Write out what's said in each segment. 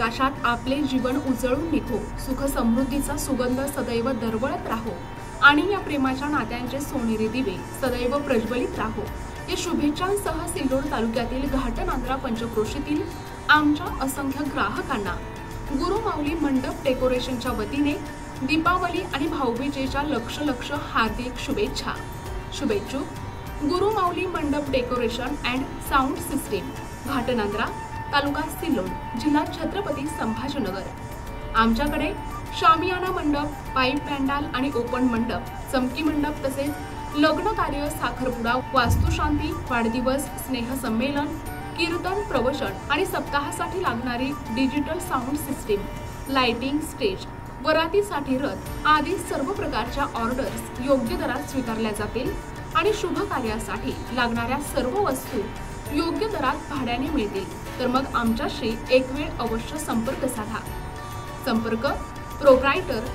प्रकाशात आपले जीवन उजळून निघो, सुख समृद्धीचा सुगंध सदैव दरवळत राहो आणि या प्रेमाच्या नात्यांचे सोनेरी दिवे सदैव प्रज्वलित राहो या शुभेच्छांसह सिल्लोड तालुक्यातील घाटनांद्रा पंचक्रोशीतील आमच्या असंख्य ग्राहकांना गुरुमाऊली मंडप डेकोरेशनच्या वतीने दीपावली आणि भाऊबीजेच्या लक्ष हार्दिक शुभेच्छा। शुभेच्छुक गुरुमाऊली मंडप decoration and sound system, Ghatnandra, तालुका सिल्लोड, जिल्हा छत्रपती संभाजीनगर। आमच्याकडे शामियाना मंडप, पाईप पॅन्डाल आणि ओपन मंडप, चमकी मंडप तसेच लग्न कार्य, साखरपुडा, वास्तुशांती, वाढदिवस, स्नेहसंमेलन, कीर्तन, प्रवचन आणि सप्ताहासाठी लागणारी digital sound system, lighting, stage, वरातीसाठी रथ आदी सर्व प्रकारच्या ऑर्डर्स योग्य दरात स्वीकारल्या जातील आणि शुभ कार्यासाठी लागणाऱ्या सर्व वस्तू योग्य दरात भाड्याने मिळतील। तर मग आमच्याशी एक वेळ अवश्य संपर्क साधा। संपर्क प्रोप्रायटर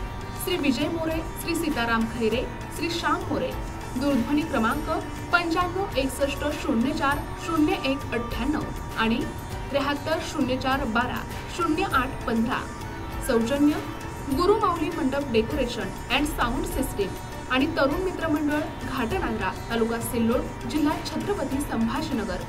श्री विजय मोरे, श्री सीताराम खैरे, श्री श्याम मोरे। दूरध्वनी क्रमांक 9561040198 आणि 7304120815। सौजन्य गुरुमाऊली मंडप डेकोरेशन अँड साऊंड सिस्टीम आणि तरुण मित्र मंडळ, घाटनांद्रा, तालुका सिल्लोड, जिल्हा छत्रपती संभाजीनगर।